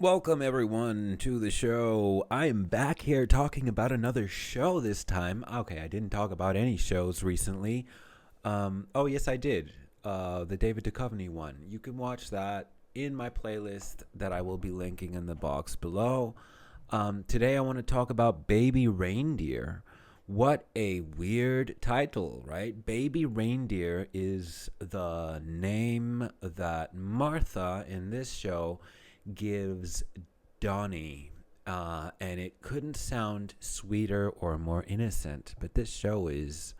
Welcome everyone to the show. I am back here talking about another show this time. Okay, I didn't talk about any shows recently. Oh yes, I did. The David Duchovny one. You can watch that in my playlist that I will be linking in the box below. Today I want to talk about Baby Reindeer. What a weird title, right? Baby Reindeer is the name that Martha in this show gives Donnie. And it couldn't sound sweeter or more innocent, but this show is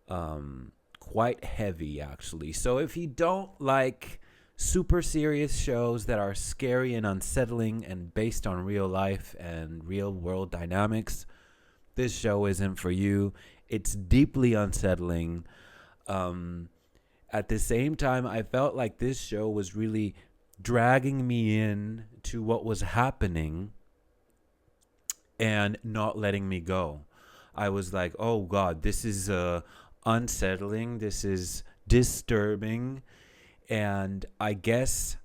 quite heavy, actually. So if you don't like super serious shows that are scary and unsettling and based on real life and real world dynamics, this show isn't for you. It's deeply unsettling. At the same time, I felt like this show was really dragging me in to what was happening and not letting me go. I was like, oh God, this is unsettling. This is disturbing. And I guess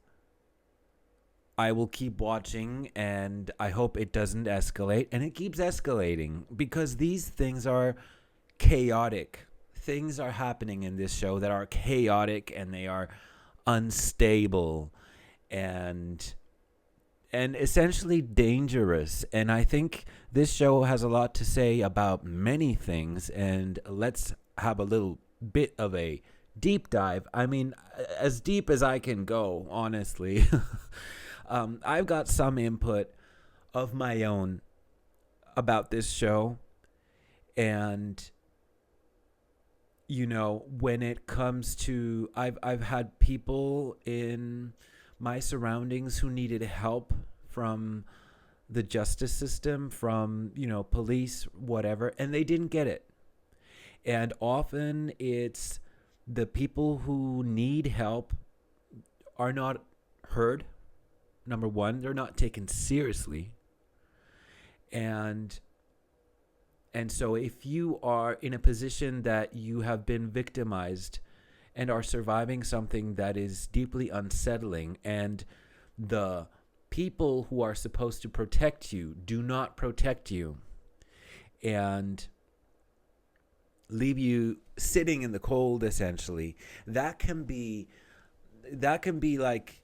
I will keep watching and I hope it doesn't escalate. And it keeps escalating because these things are chaotic. Things are happening in this show that are chaotic and they are unstable and essentially dangerous. And I think this show has a lot to say about many things. And let's have a little bit of a deep dive. I mean, as deep as I can go, honestly. I've got some input of my own about this show. And when it comes to I've had people in my surroundings who needed help from the justice system, from police, whatever, and they didn't get it. And often it's the people who need help are not heard. Number one, they're not taken seriously. And so if you are in a position that you have been victimized and are surviving something that is deeply unsettling, and the people who are supposed to protect you do not protect you and leave you sitting in the cold, essentially, that can be like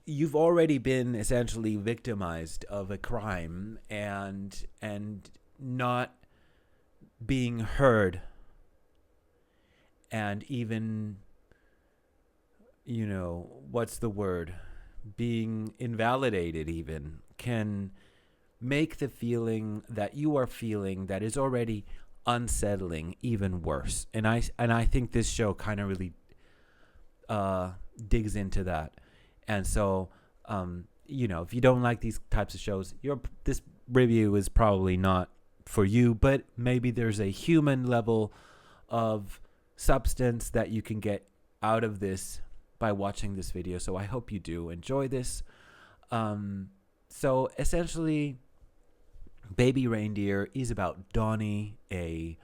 you've already been essentially victimized of a crime and not being heard, and even what's the word, being invalidated even, can make the feeling that you are feeling that is already unsettling even worse. And I think this show kind of really digs into that. And so if you don't like these types of shows, this review is probably not for you, but maybe there's a human level of substance that you can get out of this by watching this video. So I hope you do enjoy this. So essentially, Baby Reindeer is about Donnie, a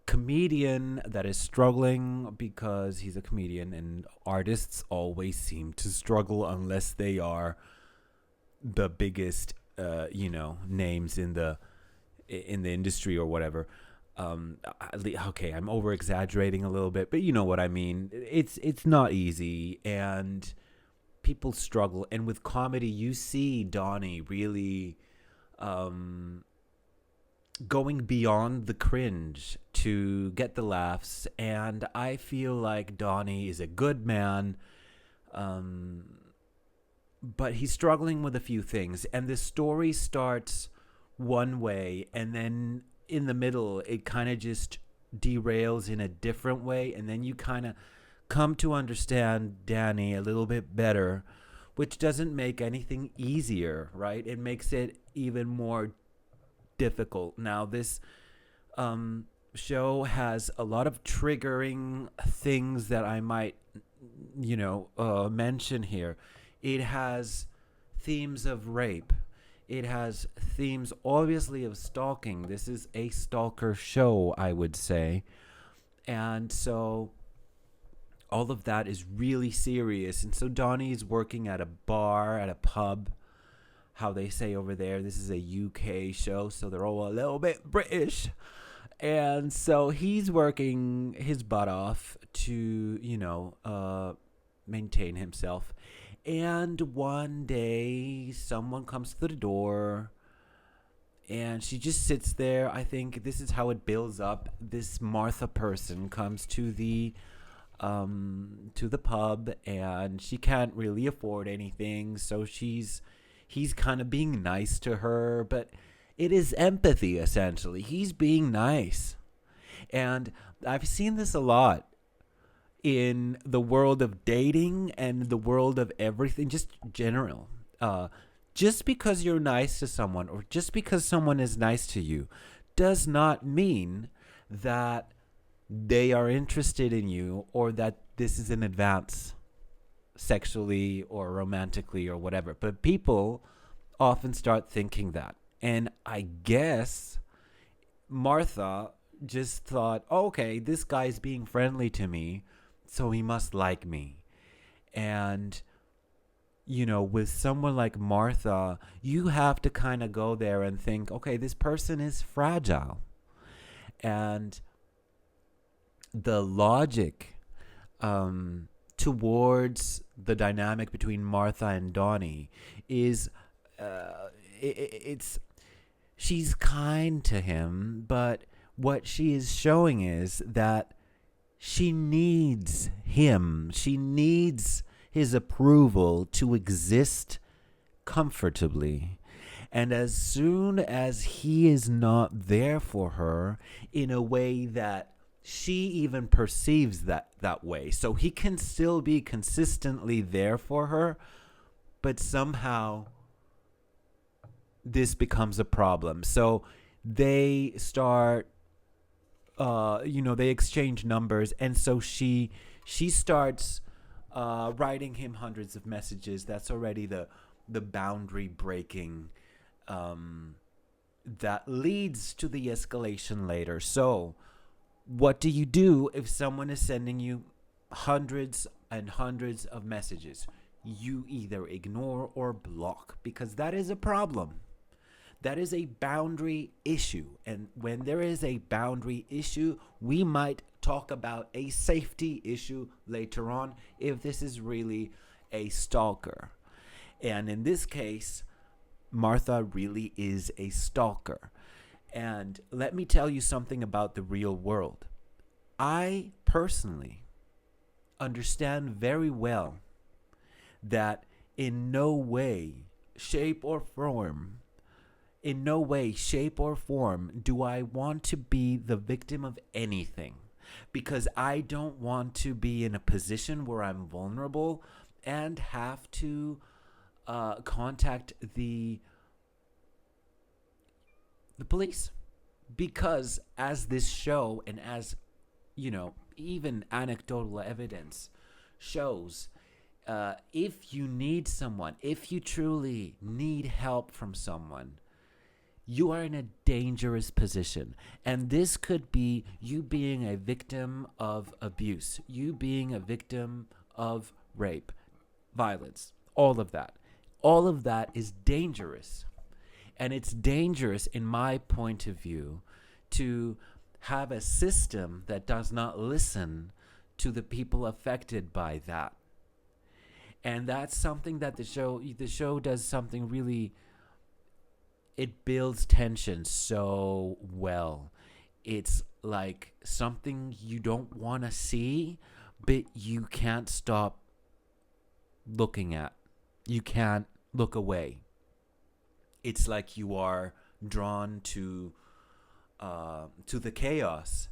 comedian that is struggling because he's a comedian, and artists always seem to struggle unless they are the biggest names in the industry or whatever. Okay, I'm over exaggerating a little bit, but you know what I mean. It's not easy, and people struggle. And with comedy, you see Donnie really going beyond the cringe to get the laughs. And I feel like Donnie is a good man, but he's struggling with a few things. And the story starts one way, and then in the middle it kind of just derails in a different way, and then you kind of come to understand Danny a little bit better, which doesn't make anything easier, right? It makes it even more difficult. Now this show has a lot of triggering things that I might mention here. It has themes of rape. It has themes, obviously, of stalking. This is a stalker show, I would say. And so all of that is really serious. And so Donnie's working at a bar, at a pub, how they say over there. This is a UK show, so they're all a little bit British. And so he's working his butt off to, maintain himself. And one day, someone comes to the door, and she just sits there. I think this is how it builds up. This Martha person comes to the pub, and she can't really afford anything, so he's kind of being nice to her, but it is empathy essentially. He's being nice. And I've seen this a lot in the world of dating and the world of everything, just general. Just because you're nice to someone, or just because someone is nice to you, does not mean that they are interested in you, or that this is an advance sexually or romantically or whatever. But people often start thinking that. And I guess Martha just thought, oh, okay, this guy's being friendly to me, so he must like me. And, with someone like Martha, you have to kind of go there and think, okay, this person is fragile. And the logic towards the dynamic between Martha and Donnie is it's she's kind to him, but what she is showing is that she needs him. She needs his approval to exist comfortably. And as soon as he is not there for her in a way that she even perceives that way, so he can still be consistently there for her, but somehow this becomes a problem. So they start, they exchange numbers, and so she starts writing him hundreds of messages. That's already the boundary breaking that leads to the escalation later. So what do you do if someone is sending you hundreds and hundreds of messages? You either ignore or block, because that is a problem. That is a boundary issue. And when there is a boundary issue, we might talk about a safety issue later on if this is really a stalker. And in this case, Martha really is a stalker. And let me tell you something about the real world. I personally understand very well that in no way, shape, or form do I want to be the victim of anything, because I don't want to be in a position where I'm vulnerable and have to contact the police. Because as this show, and as even anecdotal evidence shows, if you need someone, if you truly need help from someone, you are in a dangerous position. And this could be you being a victim of abuse, you being a victim of rape, violence, all of that. All of that is dangerous. And it's dangerous, in my point of view, to have a system that does not listen to the people affected by that. And that's something that the show does something really, it builds tension so well. It's like something you don't want to see, but you can't stop looking at. You can't look away. It's like you are drawn to the chaos,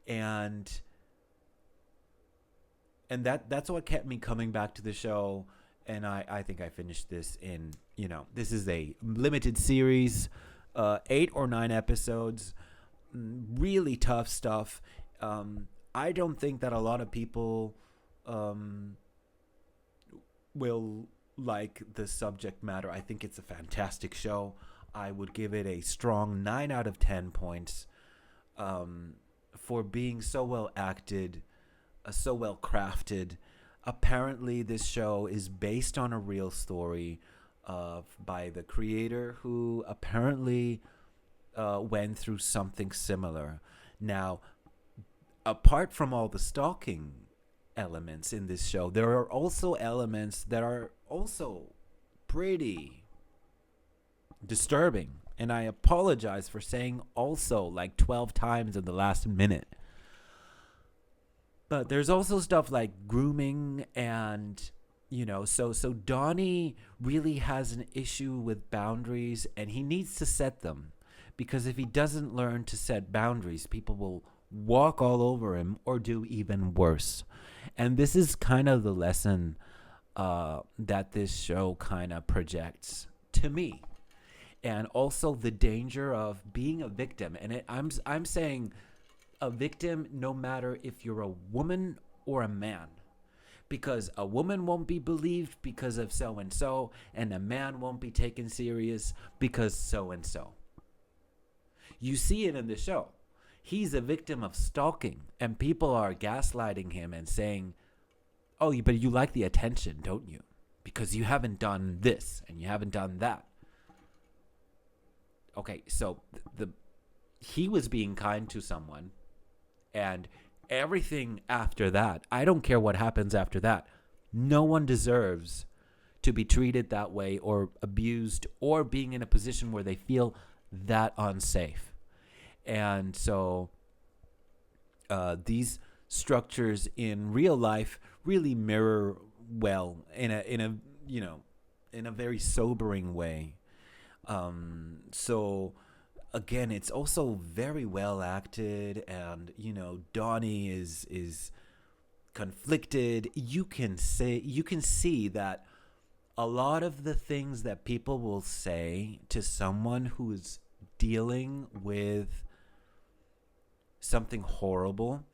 and that's what kept me coming back to the show. And I think I finished this in, this is a limited series, 8 or 9 episodes, really tough stuff. I don't think that a lot of people will like the subject matter. I think it's a fantastic show. I would give it a strong 9 out of 10 points for being so well acted, so well crafted. Apparently, this show is based on a real story. by the creator, who apparently went through something similar. Now, apart from all the stalking elements in this show, there are also elements that are also pretty disturbing. And I apologize for saying also like 12 times in the last minute. But there's also stuff like grooming and so Donnie really has an issue with boundaries, and he needs to set them, because if he doesn't learn to set boundaries, people will walk all over him or do even worse. And this is kind of the lesson that this show kind of projects to me, and also the danger of being a victim. And I'm saying a victim, no matter if you're a woman or a man, because a woman won't be believed because of so and so, and a man won't be taken serious because so and so. You see it in the show. He's a victim of stalking, and people are gaslighting him and saying, "Oh, but you like the attention, don't you? Because you haven't done this and you haven't done that." Okay, so he was being kind to someone, and everything after that, I don't care what happens after that. No one deserves to be treated that way or abused or being in a position where they feel that unsafe. And so these structures in real life really mirror well in a very sobering way. So again, it's also very well acted, and Donnie is conflicted. You can see that a lot of the things that people will say to someone who is dealing with something horrible,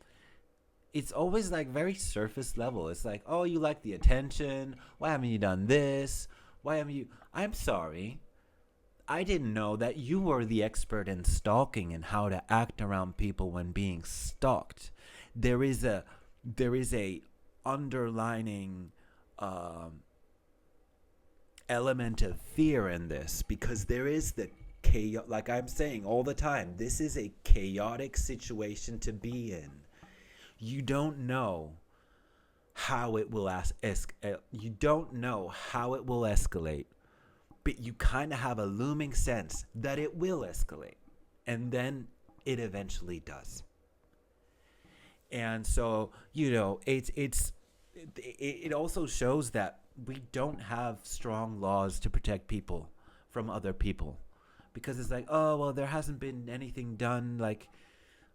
it's always like very surface level. It's like, "Oh, you like the attention. Why haven't you done this? Why haven't you?" I'm sorry. I didn't know that you were the expert in stalking and how to act around people when being stalked. There is a underlining element of fear in this, because there is the chaos. Like I'm saying all the time, this is a chaotic situation to be in. You don't know how it will you don't know how it will escalate, but you kind of have a looming sense that it will escalate, and then it eventually does. And so it also shows that we don't have strong laws to protect people from other people, because it's like, "Oh, well, there hasn't been anything done." Like,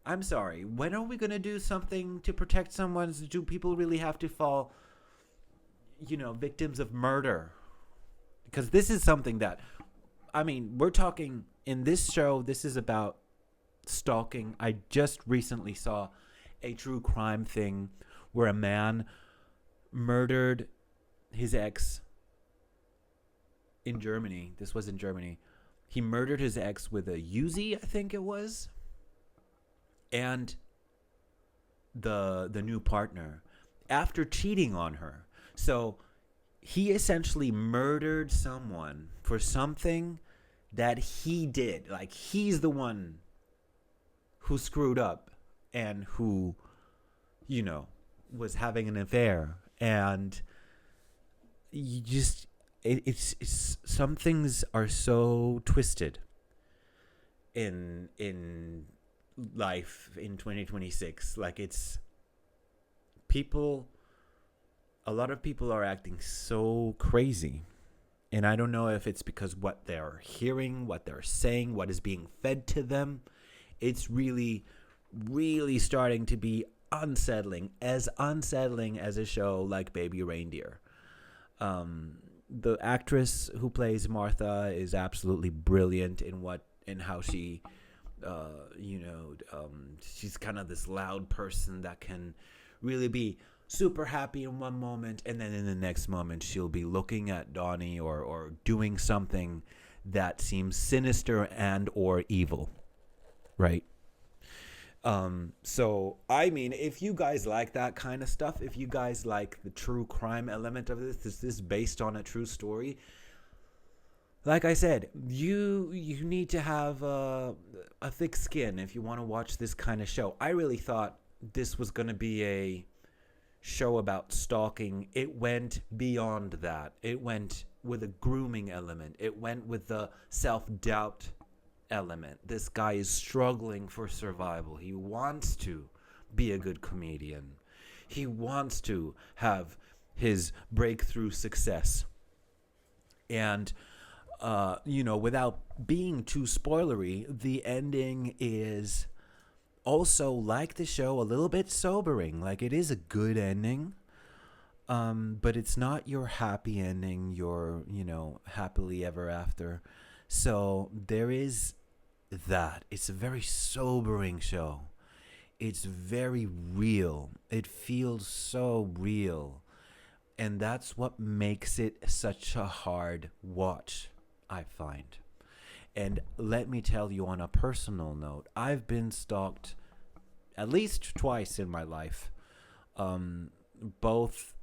I'm sorry, when are we going to do something to protect someone? Do people really have to fall victims of murder? Because this is something that, we're talking in this show, this is about stalking. I just recently saw a true crime thing where a man murdered his ex in Germany. This was in Germany. He murdered his ex with a Uzi, I think it was, and the new partner, after cheating on her. So he essentially murdered someone for something that he did. Like, he's the one who screwed up and who, was having an affair. And you just, it's some things are so twisted in life in 2026. Like, it's people, a lot of people are acting so crazy. And I don't know if it's because what they're hearing, what they're saying, what is being fed to them. It's really, really starting to be unsettling as a show like Baby Reindeer. The actress who plays Martha is absolutely brilliant in how she, she's kind of this loud person that can really be super happy in one moment, and then in the next moment she'll be looking at Donnie or doing something that seems sinister and or evil, right? So if you guys like that kind of stuff, if you guys like the true crime element of this is based on a true story, like I said, you need to have a thick skin if you want to watch this kind of show. I really thought this was going to be a show about stalking. It went beyond that. It went with a grooming element. It went with the self-doubt element. This guy is struggling for survival. He wants to be a good comedian. He wants to have his breakthrough success. And without being too spoilery, the ending is also, like the show, a little bit sobering. Like, it is a good ending, but it's not your happy ending, your, happily ever after. So there is that. It's a very sobering show. It's very real. It feels so real. And that's what makes it such a hard watch, I find. And let me tell you on a personal note, I've been stalked at least twice in my life, both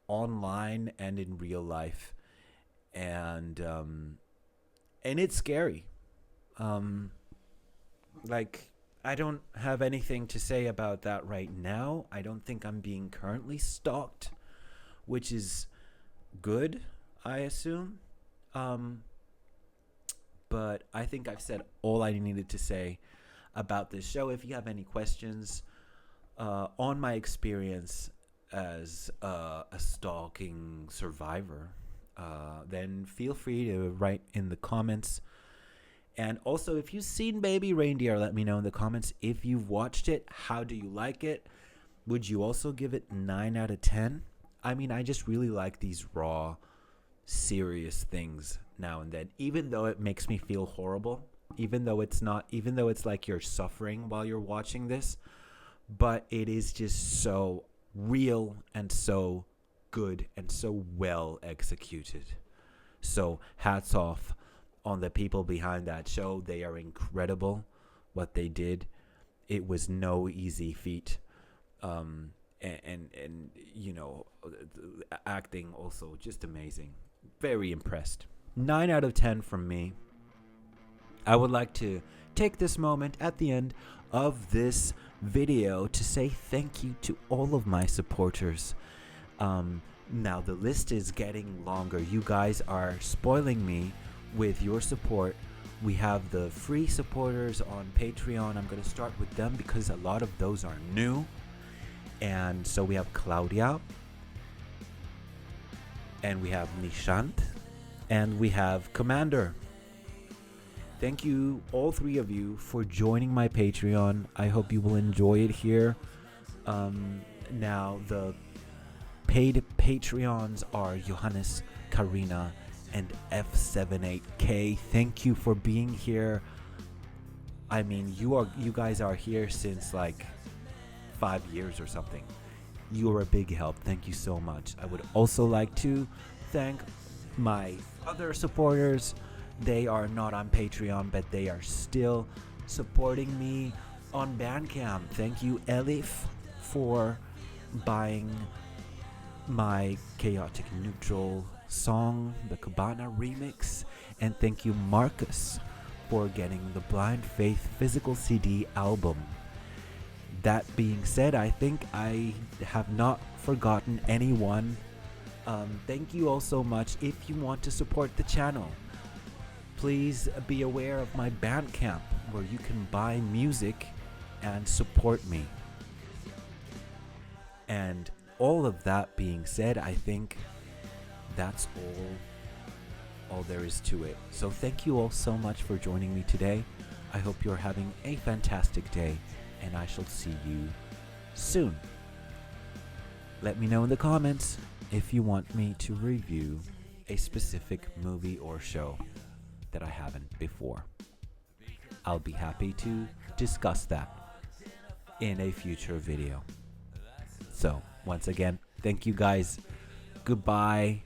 online and in real life. And it's scary. Like, I don't have anything to say about that right now. I don't think I'm being currently stalked, which is good, I assume. But I think I've said all I needed to say about this show. If you have any questions on my experience as a stalking survivor, then feel free to write in the comments. And also, if you've seen Baby Reindeer, let me know in the comments. If you've watched it, how do you like it? Would you also give it 9 out of 10? I mean, I just really like these raw, serious things now and then, even though it makes me feel horrible, even though it's like you're suffering while you're watching this, but it is just so real and so good and so well executed. So hats off on the people behind that show. They are incredible. What they did, it was no easy feat. And acting also just amazing. Very impressed. 9 out of 10 from me. I would like to take this moment at the end of this video to say thank you to all of my supporters. Now the list is getting longer. You guys are spoiling me with your support. We have the free supporters on Patreon. I'm going to start with them because a lot of those are new. And so we have Claudia, and we have Nishant, and we have Commander. Thank you, all three of you, for joining my Patreon. I hope you will enjoy it here. Now, the paid Patreons are Johannes, Karina, and F78K. Thank you for being here. I mean, you guys are here since like 5 years or something. You are a big help. Thank you so much. I would also like to thank my other supporters. They are not on Patreon, but they are still supporting me on Bandcamp. Thank you, Elif, for buying my Chaotic Neutral song, the Cabana remix. And thank you, Marcus, for getting the Blind Faith physical CD album. That being said, I think I have not forgotten anyone. Thank you all so much. If you want to support the channel, please be aware of my Bandcamp, where you can buy music and support me. And all of that being said, I think that's all there is to it. So thank you all so much for joining me today. I hope you're having a fantastic day, and I shall see you soon. Let me know in the comments if you want me to review a specific movie or show that I haven't before. I'll be happy to discuss that in a future video. So, once again, thank you guys. Goodbye.